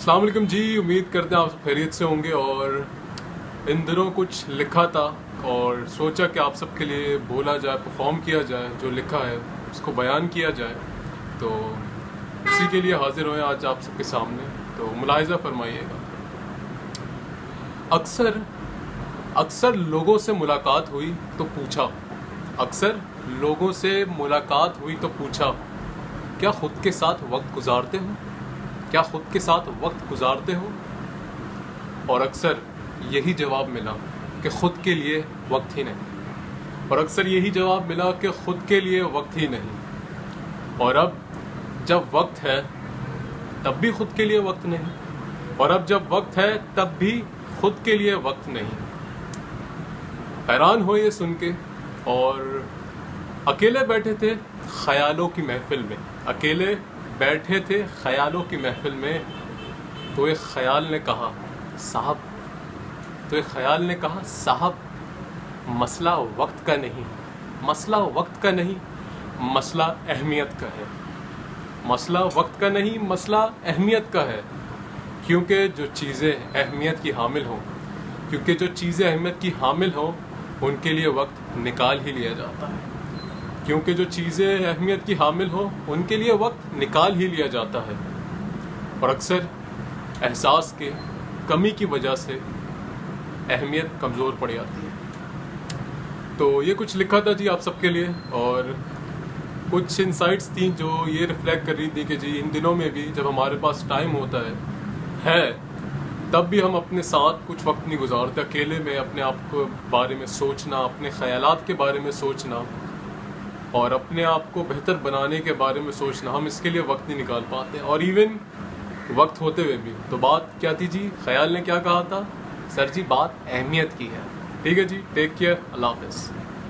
अस्सलाम वालेकुम जी, उम्मीद करते हैं आप खैरियत से होंगे। और इन दिनों कुछ लिखा था और सोचा कि आप सबके लिए बोला जाए, परफॉर्म किया जाए, जो लिखा है उसको बयान किया जाए। तो इसी के लिए हाजिर हुए आज आप सबके सामने। तो मुलाहिज़ा फरमाइएगा। अक्सर लोगों से मुलाकात हुई तो पूछा, अक्सर लोगों से मुलाकात हुई तो पूछा, क्या खुद के साथ वक्त गुजारते हो? क्या खुद के साथ वक्त गुजारते हो? और अक्सर यही जवाब मिला कि खुद के लिए वक्त ही नहीं। और अक्सर यही जवाब मिला कि खुद के लिए वक्त ही नहीं। और अब जब वक्त है तब भी खुद के लिए वक्त नहीं। और अब जब वक्त है तब भी खुद के लिए वक्त नहीं। हैरान हो ये सुन के। और अकेले बैठे थे ख्यालों की महफिल में, अकेले बैठे थे ख्यालों की महफिल में। तो एक ख्याल ने कहा साहब, मसला वक्त का नहीं, मसला वक्त का नहीं, मसला अहमियत का है। मसला वक्त का नहीं, मसला अहमियत का है। क्योंकि जो चीज़ें अहमियत की हामिल हों उनके लिए वक्त निकाल ही लिया जाता है। क्योंकि जो चीज़ें अहमियत की हामिल हो उनके लिए वक्त निकाल ही लिया जाता है। और अक्सर एहसास के कमी की वजह से अहमियत कमज़ोर पड़ जाती है। तो ये कुछ लिखा था जी आप सबके लिए। और कुछ इंसाइट्स थी जो ये रिफ्लेक्ट कर रही थी कि जी इन दिनों में भी जब हमारे पास टाइम होता है तब भी हम अपने साथ कुछ वक्त नहीं गुजारते। अकेले में अपने आप को बारे में सोचना, अपने ख़यालात के बारे में सोचना और अपने आप को बेहतर बनाने के बारे में सोचना, हम इसके लिए वक्त नहीं निकाल पाते। और इवन वक्त होते हुए भी तो बात क्या थी जी, ख्याल ने क्या कहा था, सर जी बात अहमियत की है। ठीक है जी, टेक केयर, अल्लाह हाफ़िज़।